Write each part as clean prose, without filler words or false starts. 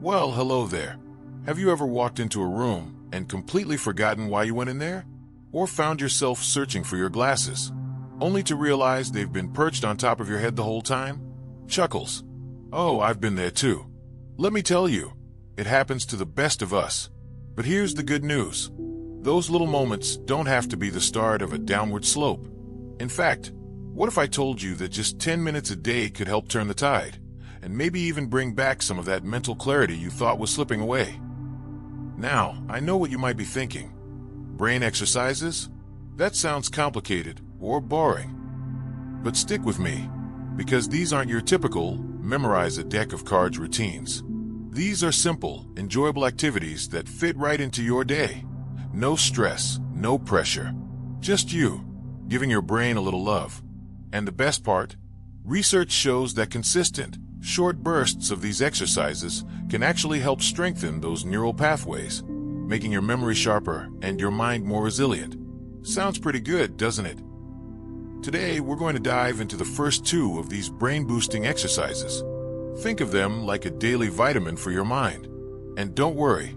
Well, hello there. Have you ever walked into a room and completely forgotten why you went in there? Or found yourself searching for your glasses, only to realize they've been perched on top of your head the whole time? Chuckles. Oh, I've been there too. Let me tell you, it happens to the best of us. But here's the good news. Those little moments don't have to be the start of a downward slope. In fact, what if I told you that just 10 minutes a day could help turn the tide, and maybe even bring back some of that mental clarity you thought was slipping away? Now, I know what you might be thinking. Brain exercises? That sounds complicated or boring. But stick with me, because these aren't your typical memorize a deck of cards routines. These are simple, enjoyable activities that fit right into your day. No stress, no pressure. Just you, giving your brain a little love. And the best part? Research shows that consistent, short bursts of these exercises can actually help strengthen those neural pathways, making your memory sharper and your mind more resilient. Sounds pretty good, doesn't it? Today, we're going to dive into the first two of these brain-boosting exercises. Think of them like a daily vitamin for your mind. And don't worry,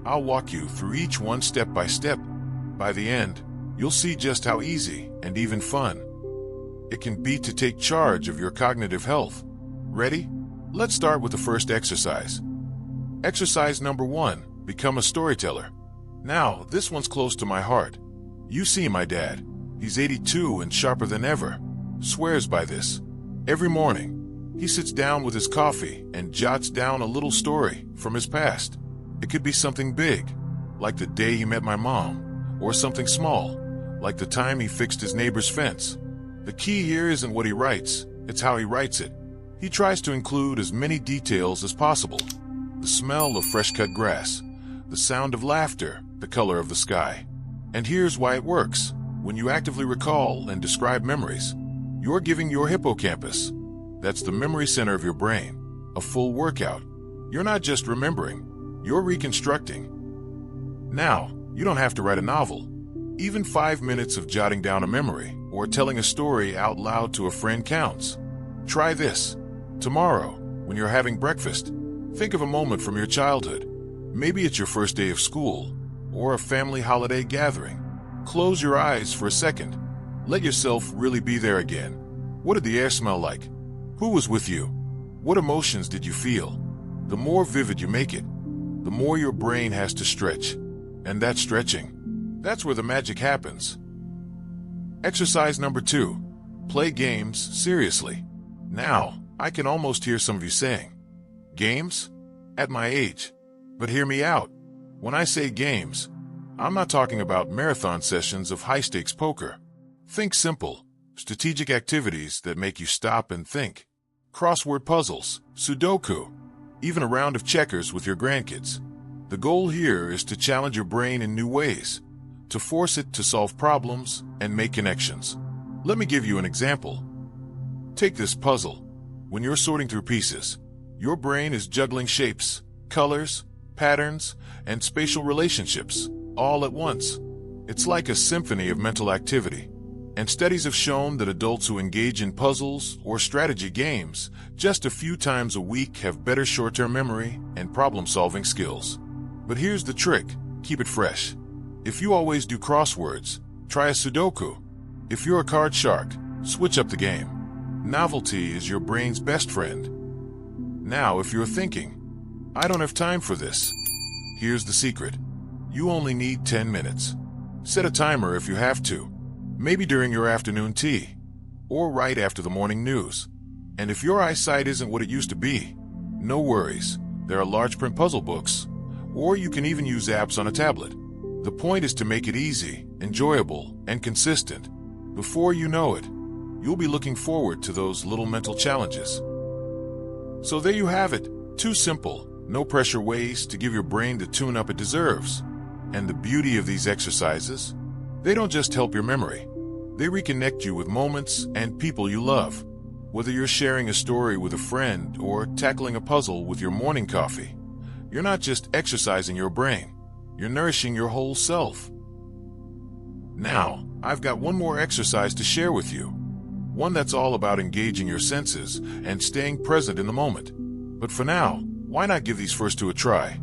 I'll walk you through each one step by step. By the end, you'll see just how easy and even fun it can be to take charge of your cognitive health. Ready? Let's start with the first exercise. Exercise number 1, become a storyteller. Now, this one's close to my heart. You see my dad. He's 82 and sharper than ever. Swears by this. Every morning, he sits down with his coffee and jots down a little story from his past. It could be something big, like the day he met my mom, or something small, like the time he fixed his neighbor's fence. The key here isn't what he writes, it's how he writes it. He tries to include as many details as possible. The smell of fresh-cut grass, the sound of laughter, the color of the sky. And here's why it works. When you actively recall and describe memories, you're giving your hippocampus, that's the memory center of your brain, a full workout. You're not just remembering, you're reconstructing. Now, you don't have to write a novel. Even 5 minutes of jotting down a memory or telling a story out loud to a friend counts. Try this. Tomorrow, when you're having breakfast, think of a moment from your childhood. Maybe it's your first day of school or a family holiday gathering. Close your eyes for a second. Let yourself really be there again. What did the air smell like? Who was with you? What emotions did you feel? The more vivid you make it, the more your brain has to stretch. And that stretching, that's where the magic happens. Exercise number 2, play games seriously. Now, I can almost hear some of you saying, games? At my age. But hear me out. When I say games, I'm not talking about marathon sessions of high-stakes poker. Think simple, strategic activities that make you stop and think. Crossword puzzles, Sudoku, even a round of checkers with your grandkids. The goal here is to challenge your brain in new ways, to force it to solve problems and make connections. Let me give you an example. Take this puzzle. When you're sorting through pieces, your brain is juggling shapes, colors, patterns, and spatial relationships all at once. It's like a symphony of mental activity. And studies have shown that adults who engage in puzzles or strategy games just a few times a week have better short-term memory and problem-solving skills. But here's the trick, keep it fresh. If you always do crosswords, try a Sudoku. If you're a card shark, switch up the game. Novelty is your brain's best friend. Now, if you're thinking, I don't have time for this, here's the secret. You only need 10 minutes. Set a timer if you have to. Maybe during your afternoon tea, or right after the morning news. And if your eyesight isn't what it used to be, no worries. There are large print puzzle books, or you can even use apps on a tablet. The point is to make it easy, enjoyable, and consistent. Before you know it, you'll be looking forward to those little mental challenges. So there you have it, 2 simple, no-pressure ways to give your brain the tune-up it deserves. And the beauty of these exercises? They don't just help your memory. They reconnect you with moments and people you love. Whether you're sharing a story with a friend or tackling a puzzle with your morning coffee, you're not just exercising your brain, you're nourishing your whole self. Now, I've got one more exercise to share with you. One that's all about engaging your senses and staying present in the moment. But for now, Why not give these first two a try?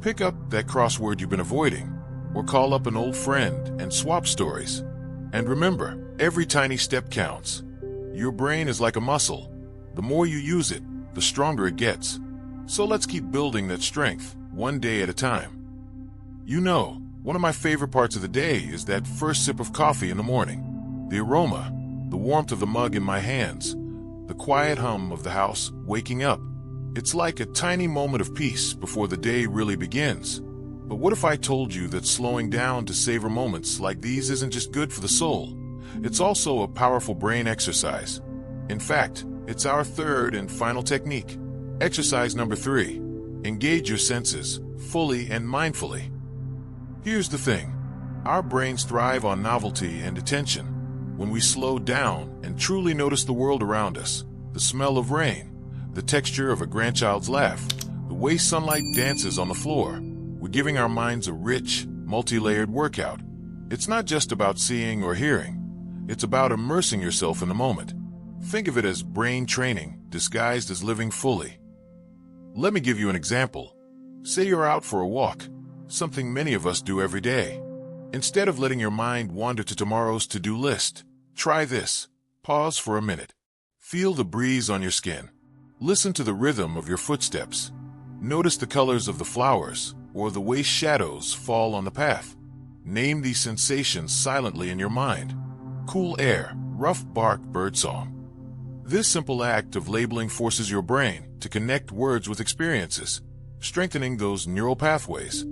Pick up that crossword you've been avoiding, or call up an old friend and swap stories. And remember, every tiny step counts. Your brain is like a muscle. The more you use it, the stronger it gets. So let's keep building that strength, one day at a time. You know, one of my favorite parts of the day is that first sip of coffee in the morning. The aroma, the warmth of the mug in my hands, the quiet hum of the house waking up. It's like a tiny moment of peace before the day really begins. But what if I told you that slowing down to savor moments like these isn't just good for the soul? It's also a powerful brain exercise. In fact, it's our third and final technique. Exercise number 3. Engage your senses, fully and mindfully. Here's the thing. Our brains thrive on novelty and attention. When we slow down and truly notice the world around us, the smell of rain, the texture of a grandchild's laugh, the way sunlight dances on the floor, we're giving our minds a rich, multi-layered workout. It's not just about seeing or hearing. It's about immersing yourself in the moment. Think of it as brain training disguised as living fully. Let me give you an example. Say you're out for a walk, something many of us do every day. Instead of letting your mind wander to tomorrow's to-do list, try this. Pause for a minute. Feel the breeze on your skin. Listen to the rhythm of your footsteps. Notice the colors of the flowers or the way shadows fall on the path. Name these sensations silently in your mind. Cool air, rough bark, birdsong. This simple act of labeling forces your brain to connect words with experiences, strengthening those neural pathways.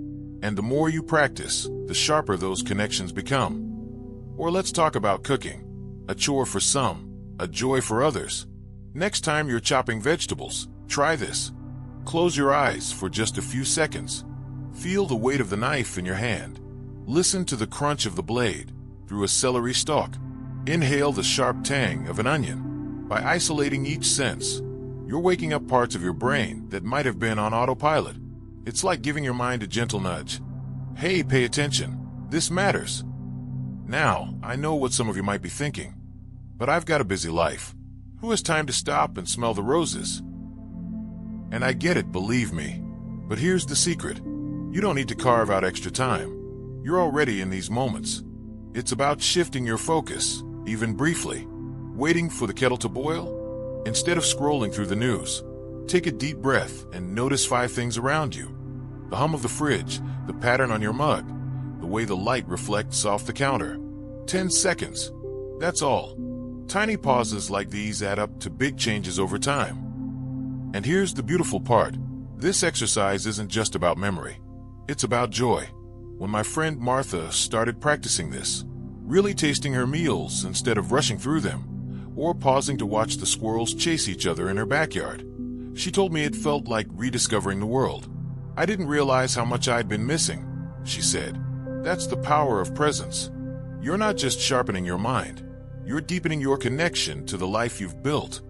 And the more you practice, the sharper those connections become. Or let's talk about cooking. A chore for some, a joy for others. Next time you're chopping vegetables, try this. Close your eyes for just a few seconds. Feel the weight of the knife in your hand. Listen to the crunch of the blade through a celery stalk. Inhale the sharp tang of an onion. By isolating each sense, you're waking up parts of your brain that might have been on autopilot. It's like giving your mind a gentle nudge. Hey, pay attention. This matters. Now, I know what some of you might be thinking, but I've got a busy life. Who has time to stop and smell the roses? And I get it, believe me. But here's the secret. You don't need to carve out extra time. You're already in these moments. It's about shifting your focus, even briefly. Waiting for the kettle to boil? Instead of scrolling through the news, take a deep breath and notice 5 things around you. The hum of the fridge, the pattern on your mug, the way the light reflects off the counter. 10 seconds. That's all. Tiny pauses like these add up to big changes over time. And here's the beautiful part. This exercise isn't just about memory. It's about joy. When my friend Martha started practicing this, really tasting her meals instead of rushing through them, or pausing to watch the squirrels chase each other in her backyard, she told me it felt like rediscovering the world. I didn't realize how much I'd been missing, she said. That's the power of presence. You're not just sharpening your mind. You're deepening your connection to the life you've built.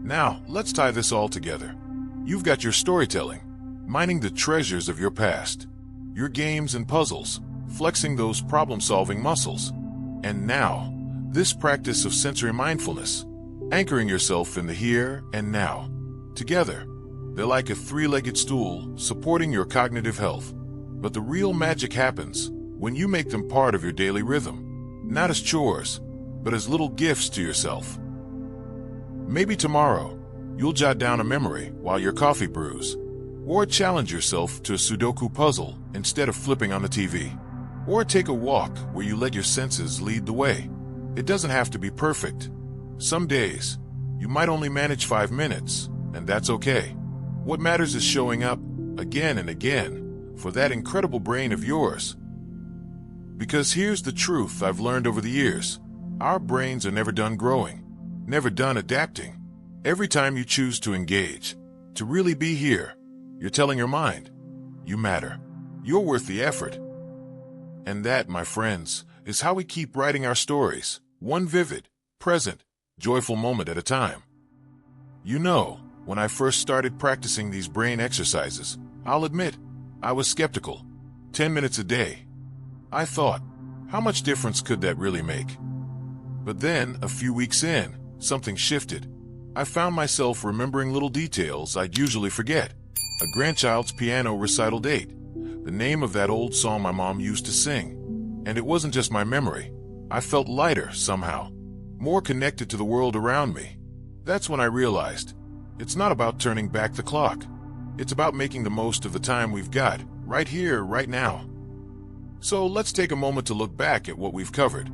Now, let's tie this all together. You've got your storytelling, mining the treasures of your past, your games and puzzles, flexing those problem-solving muscles. And now, this practice of sensory mindfulness, anchoring yourself in the here and now. Together, they're like a 3-legged stool supporting your cognitive health. But the real magic happens when you make them part of your daily rhythm, not as chores, but as little gifts to yourself. Maybe tomorrow, you'll jot down a memory while your coffee brews, or challenge yourself to a Sudoku puzzle instead of flipping on the TV, or take a walk where you let your senses lead the way. It doesn't have to be perfect. Some days, you might only manage 5 minutes, and that's okay. What matters is showing up again and again for that incredible brain of yours. Because here's the truth I've learned over the years. Our brains are never done growing, never done adapting. Every time you choose to engage, to really be here, you're telling your mind, you matter. You're worth the effort. And that, my friends, is how we keep writing our stories, one vivid, present, joyful moment at a time. You know, when I first started practicing these brain exercises, I'll admit, I was skeptical. 10 minutes a day. I thought, how much difference could that really make? But then, a few weeks in, something shifted. I found myself remembering little details I'd usually forget. a grandchild's piano recital date, the name of that old song my mom used to sing. And it wasn't just my memory. I felt lighter somehow, more connected to the world around me. That's when I realized it's not about turning back the clock. It's about making the most of the time we've got, right here, right now. So let's take a moment to look back at what we've covered.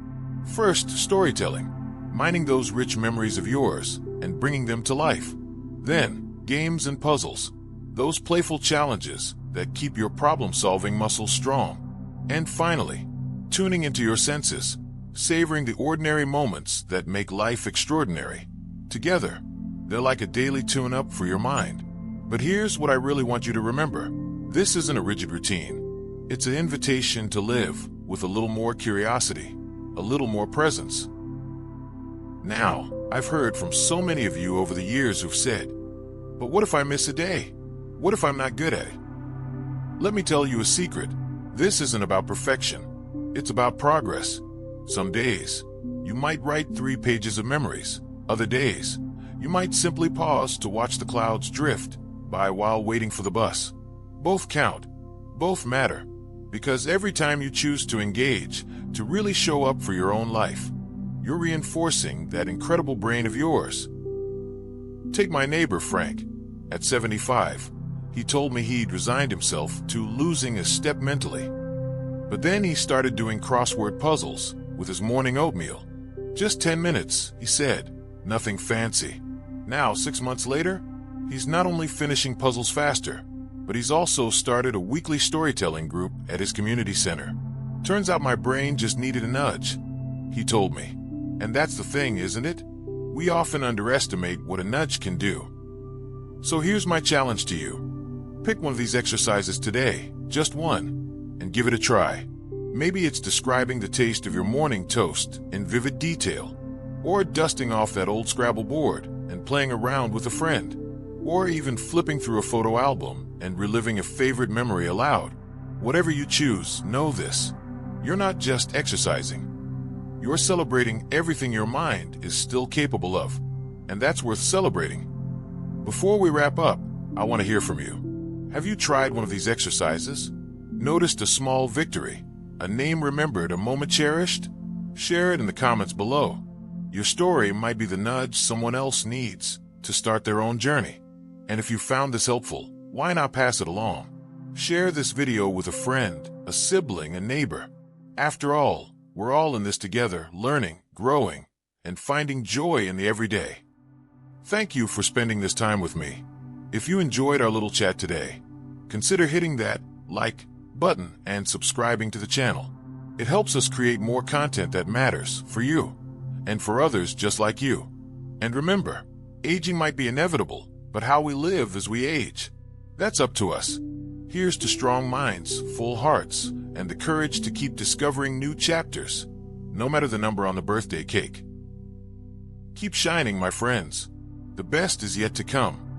First, storytelling, mining those rich memories of yours and bringing them to life. Then, games and puzzles, those playful challenges that keep your problem-solving muscles strong. And finally, tuning into your senses, savoring the ordinary moments that make life extraordinary. Together, they're like a daily tune-up for your mind. But here's what I really want you to remember. This isn't a rigid routine. It's an invitation to live with a little more curiosity, a little more presence. Now, I've heard from so many of you over the years who've said, but what if I miss a day? What if I'm not good at it? Let me tell you a secret. This isn't about perfection. It's about progress. Some days, you might write 3 pages of memories. Other days, you might simply pause to watch the clouds drift by while waiting for the bus. Both count. Both matter. Because every time you choose to engage, to really show up for your own life, you're reinforcing that incredible brain of yours. Take my neighbor, Frank. At 75, he told me he'd resigned himself to losing a step mentally. But then he started doing crossword puzzles with his morning oatmeal. Just 10 minutes, he said. Nothing fancy. Now, 6 months later, he's not only finishing puzzles faster, but he's also started a weekly storytelling group at his community center. Turns out my brain just needed a nudge, he told me. And that's the thing, isn't it? We often underestimate what a nudge can do. So here's my challenge to you. Pick one of these exercises today, just one, and give it a try. Maybe it's describing the taste of your morning toast in vivid detail, or dusting off that old Scrabble board and playing around with a friend, or even flipping through a photo album and reliving a favorite memory aloud. Whatever you choose, know this. You're not just exercising. You're celebrating everything your mind is still capable of, and that's worth celebrating. Before we wrap up, I want to hear from you. Have you tried one of these exercises? Noticed a small victory? A name remembered, a moment cherished? Share it in the comments below. Your story might be the nudge someone else needs to start their own journey. And if you found this helpful, why not pass it along? Share this video with a friend, a sibling, a neighbor. After all, we're all in this together, learning, growing, and finding joy in the everyday. Thank you for spending this time with me. If you enjoyed our little chat today, consider hitting that like button and subscribing to the channel. It helps us create more content that matters for you and for others just like you. And remember, aging might be inevitable, but how we live as we age, that's up to us. Here's to strong minds, full hearts, and the courage to keep discovering new chapters, no matter the number on the birthday cake. Keep shining, my friends. The best is yet to come.